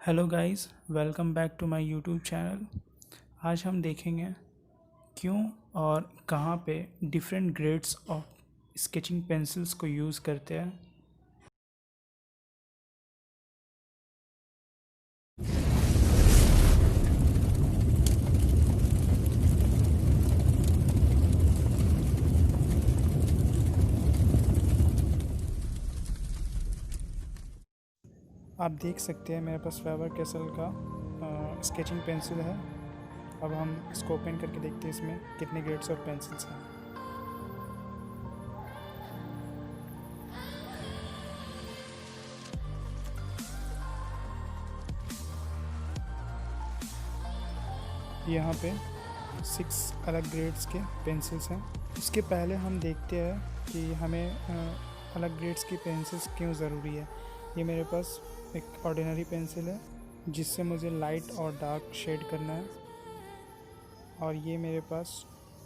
Hello guys, welcome back to my YouTube channel. आज हम देखेंगे क्यों और कहाँ पे different grades of sketching pencils को यूज़ करते हैं। आप देख सकते हैं मेरे पास फेबर कैसल का स्केचिंग पेंसिल है। अब हम इसको ओपन करके देखते हैं इसमें कितने ग्रेड्स ऑफ पेंसिल्स हैं। यहाँ पे 6 अलग ग्रेड्स के पेंसिल्स हैं। उसके पहले हम देखते हैं कि हमें अलग ग्रेड्स की पेंसिल्स क्यों ज़रूरी है। ये मेरे पास एक ऑर्डिनरी पेंसिल है जिससे मुझे लाइट और डार्क शेड करना है, और ये मेरे पास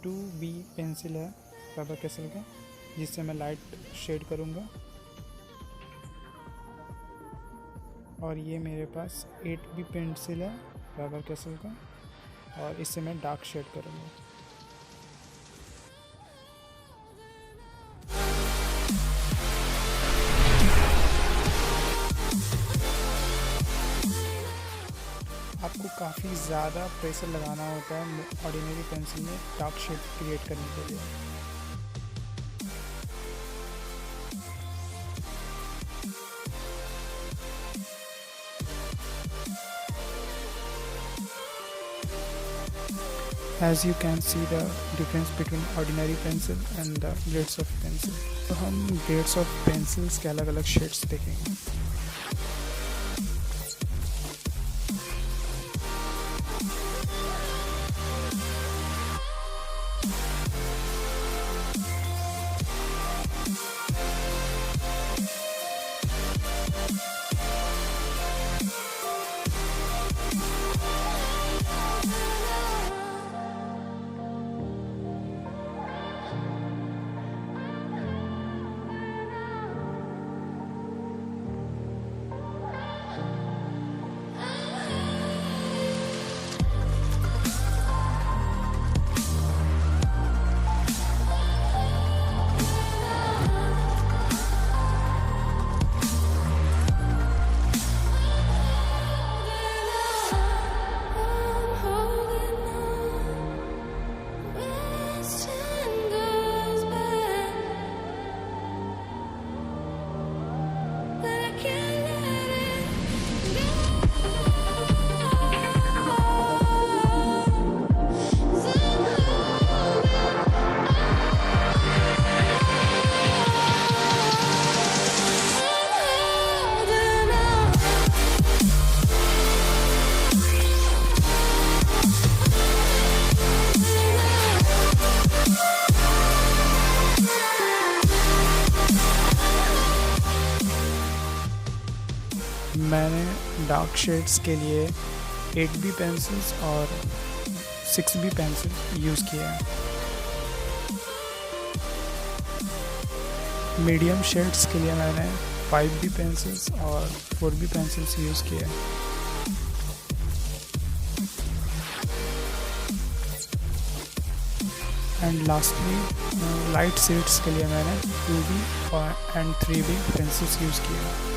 2B पेंसिल है फेबर कैसल का जिससे मैं लाइट शेड करूँगा, और ये मेरे पास 8B पेंसिल है फेबर कैसल का और इससे मैं डार्क शेड करूँगा। आपको काफ़ी ज़्यादा प्रेशर लगाना होता है ऑर्डिनरी पेंसिल में डार्क शेड क्रिएट करने के लिए। As you can see the difference between ordinary pencil and the grades of pencil। तो हम grades of pencils के अलग अलग शेड्स देखेंगे। मैंने डार्क शेड्स के लिए 8B पेंसिल्स और 6B पेंसिल यूज़ किया है। मीडियम शेड्स के लिए मैंने 5B पेंसिल्स और 4B पेंसिल्स यूज़ किए हैं। एंड लास्टली लाइट शेड्स के लिए मैंने 2B और 3B पेंसिल्स यूज़ किए हैं।